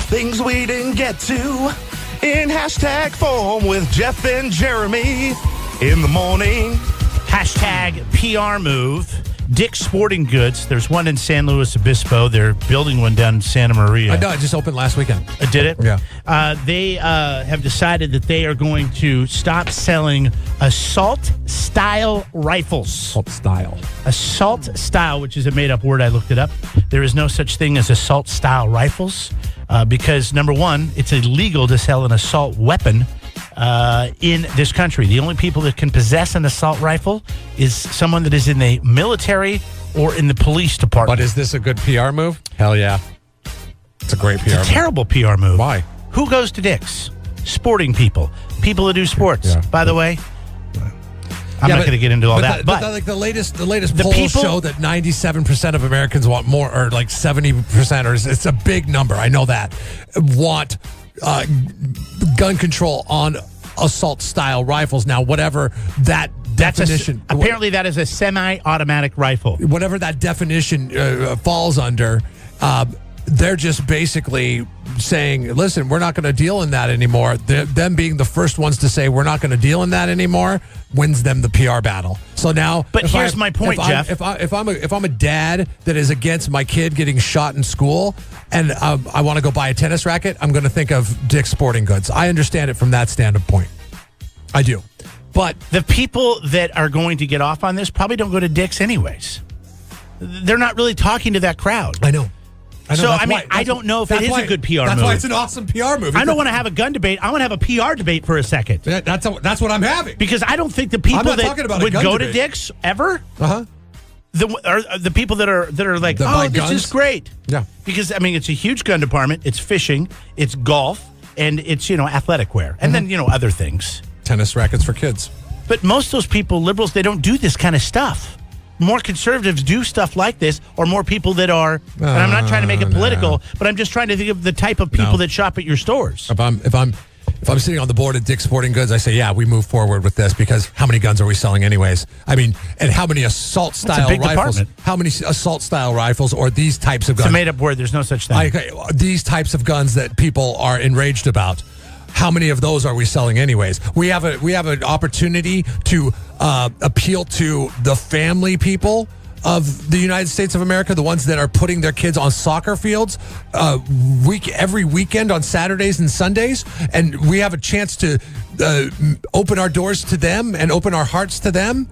Things we didn't get to in hashtag form with Jeff and Jeremy in the morning. Hashtag PR move. Dick's Sporting Goods. There's one in San Luis Obispo. They're building one down in Santa Maria. I know. It just opened last weekend. Did it? Yeah. They have decided that they are going to stop selling assault-style rifles. Assault-style. Assault-style, which is a made-up word. I looked it up. There is no such thing as assault-style rifles because, number one, it's illegal to sell an assault weapon in this country. The only people that can possess an assault rifle is someone that is in the military or in the police department. But is this a good PR move? Hell yeah. It's a great PR move. It's a terrible PR move. Why? Who goes to Dick's? Sporting people. People that do sports. Yeah. By the way, I'm not going to get into all that. But like the latest polls show that 97% of Americans want more, or like 70%, or it's a big number. I know that want gun control on assault-style rifles. Now, whatever that definition... apparently, that is a semi-automatic rifle. Whatever that definition falls under, they're just basically saying, listen, we're not going to deal in that anymore. Them being the first ones to say we're not going to deal in that anymore wins them the PR battle. So now... But here's my point, Jeff. If I'm a dad that is against my kid getting shot in school and I want to go buy a tennis racket, I'm going to think of Dick's Sporting Goods. I understand it from that standpoint. I do. But the people that are going to get off on this probably don't go to Dick's anyways. They're not really talking to that crowd. I know. So, I don't know if it is a good PR move. That's why it's an awesome PR move. I don't want to have a gun debate. I want to have a PR debate for a second. That's what I'm having. Because I don't think the people that would go to Dick's ever, the people that are like, oh, this is great. Yeah. Because, I mean, it's a huge gun department. It's fishing. It's golf. And it's, athletic wear. And then, other things. Tennis rackets for kids. But most of those people, liberals, they don't do this kind of stuff. More conservatives do stuff like this, or more people that are, and I'm not trying to make it political, but I'm just trying to think of the type of people that shop at your stores. If I'm sitting on the board at Dick's Sporting Goods, I say, yeah, we move forward with this because how many guns are we selling anyways? I mean, and how many assault-style rifles? Department. How many assault-style rifles or these types of guns? It's a made-up word. There's no such thing. These types of guns that people are enraged about. How many of those are we selling anyways? We have an opportunity to appeal to the family people of the United States of America, the ones that are putting their kids on soccer fields every weekend on Saturdays and Sundays, and we have a chance to open our doors to them and open our hearts to them.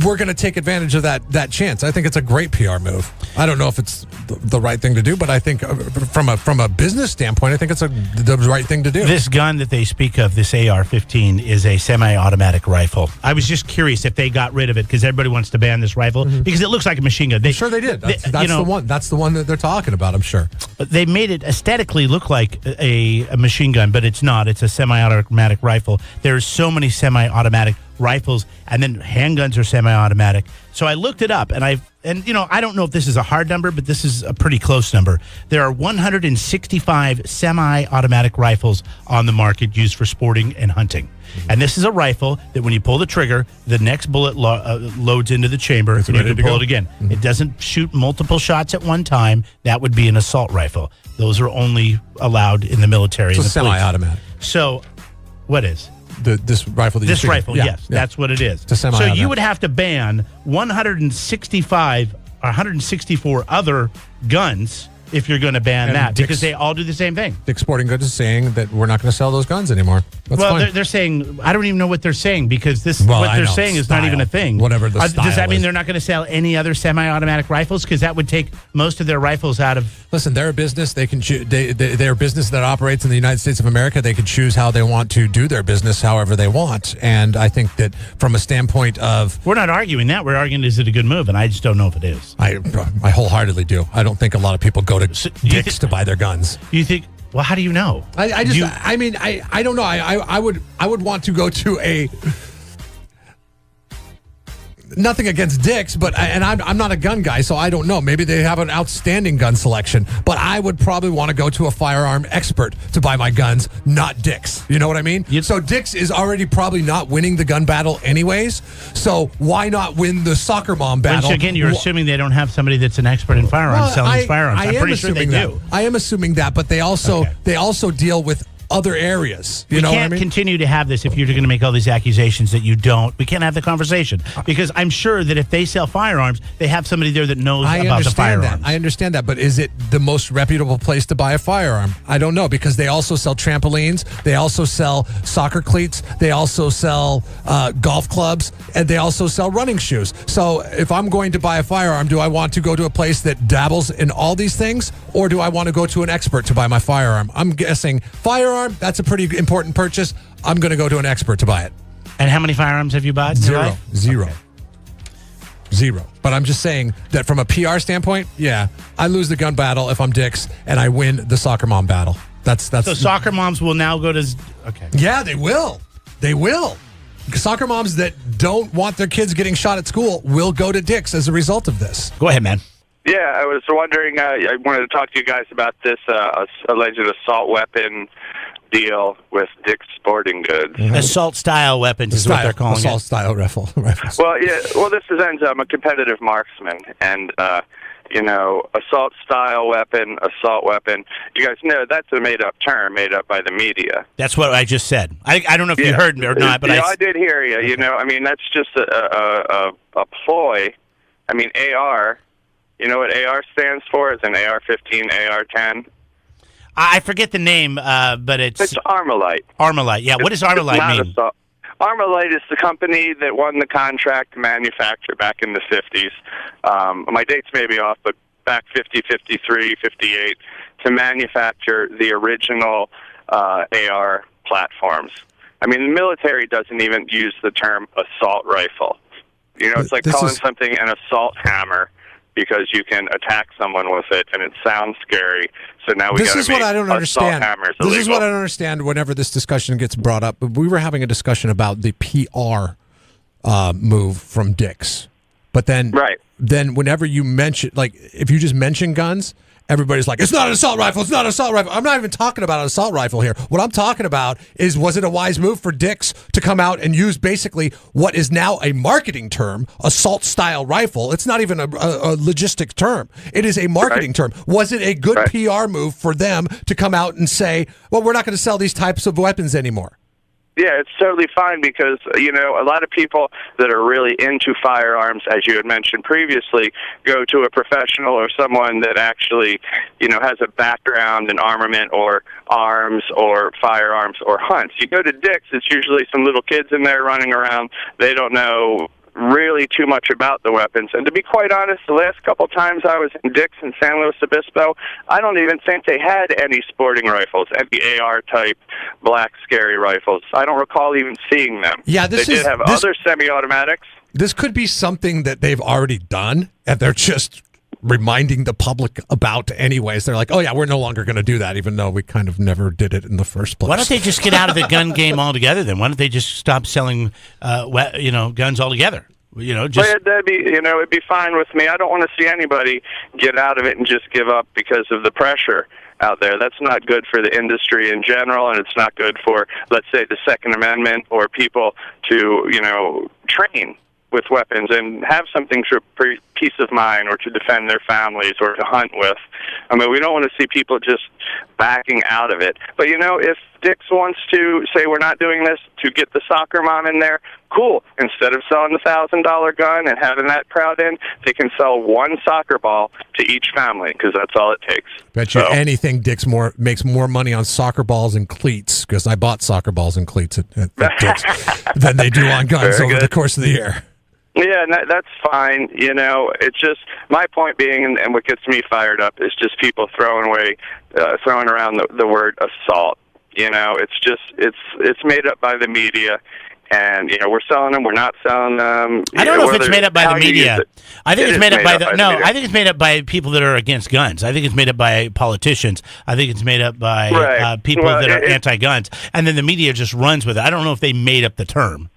We're going to take advantage of that chance. I think it's a great PR move. I don't know if it's the right thing to do, but I think from a business standpoint, I think it's the right thing to do. This gun that they speak of, this AR-15, is a semi-automatic rifle. I was just curious if they got rid of it because everybody wants to ban this rifle because it looks like a machine gun. I'm sure they did. That's the one. That's the one that they're talking about, I'm sure. They made it aesthetically look like a machine gun, but it's not. It's a semi-automatic rifle. There's so many semi-automatic rifles, and then handguns are semi-automatic. So I looked it up, and I don't know if this is a hard number, but this is a pretty close number. There are 165 semi-automatic rifles on the market used for sporting and hunting. And this is a rifle that when you pull the trigger, the next bullet loads into the chamber, and you can pull it again. Mm-hmm. It doesn't shoot multiple shots at one time. That would be an assault rifle. Those are only allowed in the military. It's a semi-automatic. So, what is? This rifle. Yes, that's what it is. So you would have to ban 165 or 164 other guns if you're going to ban that because they all do the same thing. Dick's Sporting Goods is saying that we're not going to sell those guns anymore. That's fine. They're saying, I don't even know what they're saying because what they're saying is not even a thing. Whatever the style does that mean they're not going to sell any other semi-automatic rifles? Because that would take most of their rifles out of... Listen, they're a business. They can they're a business that operates in the United States of America. They can choose how they want to do their business however they want. And I think that from a standpoint of... We're not arguing that. We're arguing, is it a good move? And I just don't know if it is. I wholeheartedly do. I don't think a lot of people go to Dick's to buy their guns. You think... Well, how do you know? I don't know. I would want to go to nothing against Dick's, but I'm not a gun guy, so I don't know. Maybe they have an outstanding gun selection, but I would probably want to go to a firearm expert to buy my guns, not Dick's. You know what I mean? So Dick's is already probably not winning the gun battle anyways. So why not win the soccer mom battle? Which again, you're assuming they don't have somebody that's an expert in firearms selling these firearms. I'm pretty sure they do. I am assuming that, but they also deal with other areas. You know what I mean? We can't continue to have this if you're going to make all these accusations that you don't. We can't have the conversation because I'm sure that if they sell firearms, they have somebody there that knows about the firearms. I understand that, but is it the most reputable place to buy a firearm? I don't know, because they also sell trampolines, they also sell soccer cleats, they also sell golf clubs, and they also sell running shoes. So if I'm going to buy a firearm, do I want to go to a place that dabbles in all these things, or do I want to go to an expert to buy my firearm? I'm guessing firearm. That's a pretty important purchase. I'm going to go to an expert to buy it. And how many firearms have you bought? Zero. Okay. But I'm just saying that from a PR standpoint, yeah, I lose the gun battle if I'm Dick's, and I win the soccer mom battle. That's so soccer moms will now go to. Okay. Yeah, they will. They will. Soccer moms that don't want their kids getting shot at school will go to Dick's as a result of this. Go ahead, man. Yeah, I was wondering, I wanted to talk to you guys about this alleged assault weapon deal with Dick's Sporting Goods. Mm-hmm. Assault-style weapons is what they're calling it. Assault-style rifles. Well, yeah. Well, this is ends. I'm a competitive marksman, and assault-style weapon, assault weapon. You guys know that's a made-up term, made up by the media. That's what I just said. I don't know if you heard me or not, but I did hear you. You know, I mean, that's just a ploy. I mean, AR. You know what AR stands for? It's an AR-15, AR-10. I forget the name, but it's Armalite. Armalite, yeah. What does Armalite mean? Armalite is the company that won the contract to manufacture back in the 50s. My dates may be off, but back 50, 53, 58, to manufacture the original AR platforms. I mean, the military doesn't even use the term assault rifle. You know, it's like calling something an assault hammer, because you can attack someone with it, and it sounds scary. So now we got to make assault hammers illegal. This is what I don't understand. This is what I don't understand whenever this discussion gets brought up. We were having a discussion about the PR move from Dick's. But then whenever you mention, like, if you just mention guns, everybody's like, it's not an assault rifle, it's not an assault rifle. I'm not even talking about an assault rifle here. What I'm talking about is, was it a wise move for Dick's to come out and use basically what is now a marketing term, assault-style rifle? It's not even a logistic term. It is a marketing term. Was it a good PR move for them to come out and say, well, we're not going to sell these types of weapons anymore? Yeah, it's totally fine because, you know, a lot of people that are really into firearms, as you had mentioned previously, go to a professional or someone that actually, you know, has a background in armament or arms or firearms or hunts. You go to Dick's, it's usually some little kids in there running around. They don't know really too much about the weapons. And to be quite honest, the last couple times I was in Dick's in San Luis Obispo, I don't even think they had any sporting rifles, any AR-type black scary rifles. I don't recall even seeing them. Yeah, they did have other semi-automatics. This could be something that they've already done, and they're just reminding the public about anyways. They're like, oh yeah, we're no longer going to do that, even though we kind of never did it in the first place. Why don't they just get out of the gun game altogether then? Why don't they just stop selling guns altogether? You know, just that'd be, you know, it'd be fine with me. I don't want to see anybody get out of it and just give up because of the pressure out there. That's not good for the industry in general, and it's not good for, let's say, the Second Amendment or people to, you know, train with weapons and have something for peace of mind or to defend their families or to hunt with. I mean, we don't want to see people just backing out of it. But, you know, if Dick's wants to say we're not doing this to get the soccer mom in there, cool. Instead of selling the $1,000 gun and having that crowd in, they can sell one soccer ball to each family because that's all it takes. Bet you anything Dick's makes more money on soccer balls and cleats, because I bought soccer balls and cleats at Dick's, than they do on guns over the course of the year. Yeah, that's fine. You know, it's just my point being, and what gets me fired up is just people throwing around the word assault. You know, it's just it's made up by the media, and you know we're selling them, we're not selling them. I don't know if it's made up by the media. I think it's made up by the I think it's made up by people that are against guns. I think it's made up by politicians. I think it's made up by people that are anti-guns, and then the media just runs with it. I don't know if they made up the term.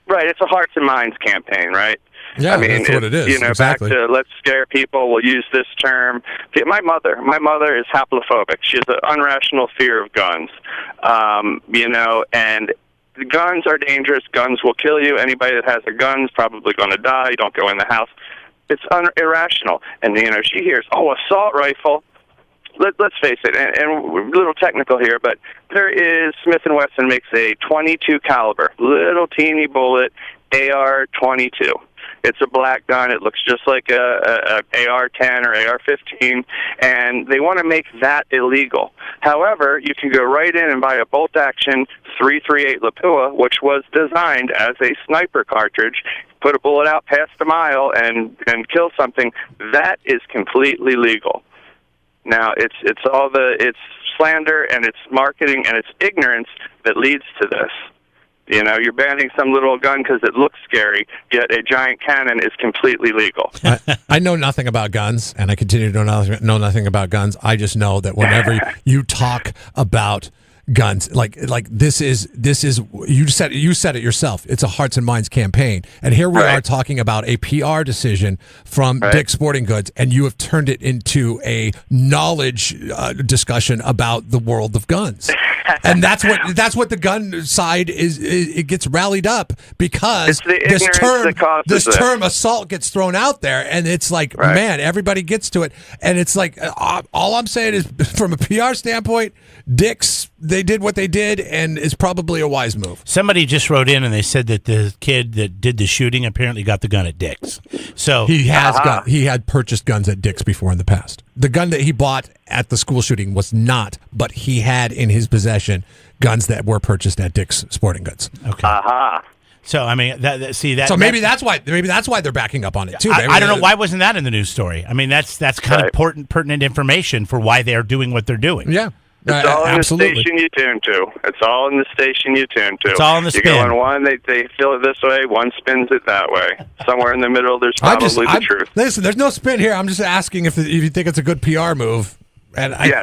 Right, it's a hearts and minds campaign, right? Yeah, that's what it is. You know, exactly. back to let's scare people. We'll use this term. My mother is haplophobic. She has an unrational fear of guns. You know, and guns are dangerous. Guns will kill you. Anybody that has a gun is probably going to die. You don't go in the house. It's irrational. And you know, she hears, "Oh, assault rifle." Let's face it, and we're a little technical here, but there is Smith & Wesson makes a .22 caliber, little teeny bullet, AR-22. It's a black gun. It looks just like a AR-10 or AR-15, and they want to make that illegal. However, you can go right in and buy a bolt-action .338 Lapua, which was designed as a sniper cartridge, put a bullet out past a mile and kill something. That is completely legal. Now, it's slander and it's marketing and it's ignorance that leads to this. You know, you're banning some little gun because it looks scary, yet a giant cannon is completely legal. I know nothing about guns, and I continue to know nothing about guns. I just know that whenever you talk about guns, like this is you said it yourself. It's a hearts and minds campaign, and here we are talking about a PR decision from Dick's Sporting Goods, and you have turned it into a knowledge discussion about the world of guns. And that's what the gun side is. It gets rallied up because this term assault gets thrown out there, and it's like, man, everybody gets to it, and it's like all I'm saying is, from a PR standpoint, Dick's, they did what they did, and it's probably a wise move. Somebody just wrote in and they said that the kid that did the shooting apparently got the gun at Dick's. So he had purchased guns at Dick's before in the past. The gun that he bought at the school shooting was not, but he had in his possession guns that were purchased at Dick's Sporting Goods. Okay. So I mean, So maybe that's why they're backing up on it too. I don't know, why wasn't that in the news story? I mean, that's kind of pertinent information for why they're doing what they're doing. Yeah. It's all in absolutely. the station you tune to. It's all in the station you tune to. It's all in the spin. You go on one, they feel it this way, one spins it that way. Somewhere in the middle, there's probably the truth. Listen, there's no spin here. I'm just asking if you think it's a good PR move. And I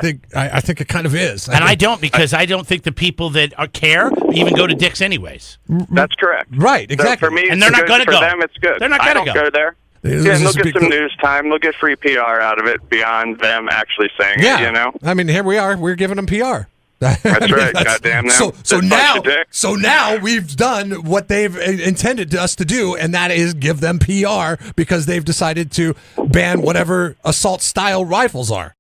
think it kind of is. I don't, because I don't think the people that care even go to Dick's anyways. That's correct. Right, exactly. So for me, and they're not going to go. For them, it's good. They're not going to go there. Yeah, they'll get some news time. They'll get free PR out of it beyond them actually saying it, you know? I mean, here we are. We're giving them PR. That's right. Goddamn them. So now we've done what they've intended us to do, and that is give them PR because they've decided to ban whatever assault-style rifles are.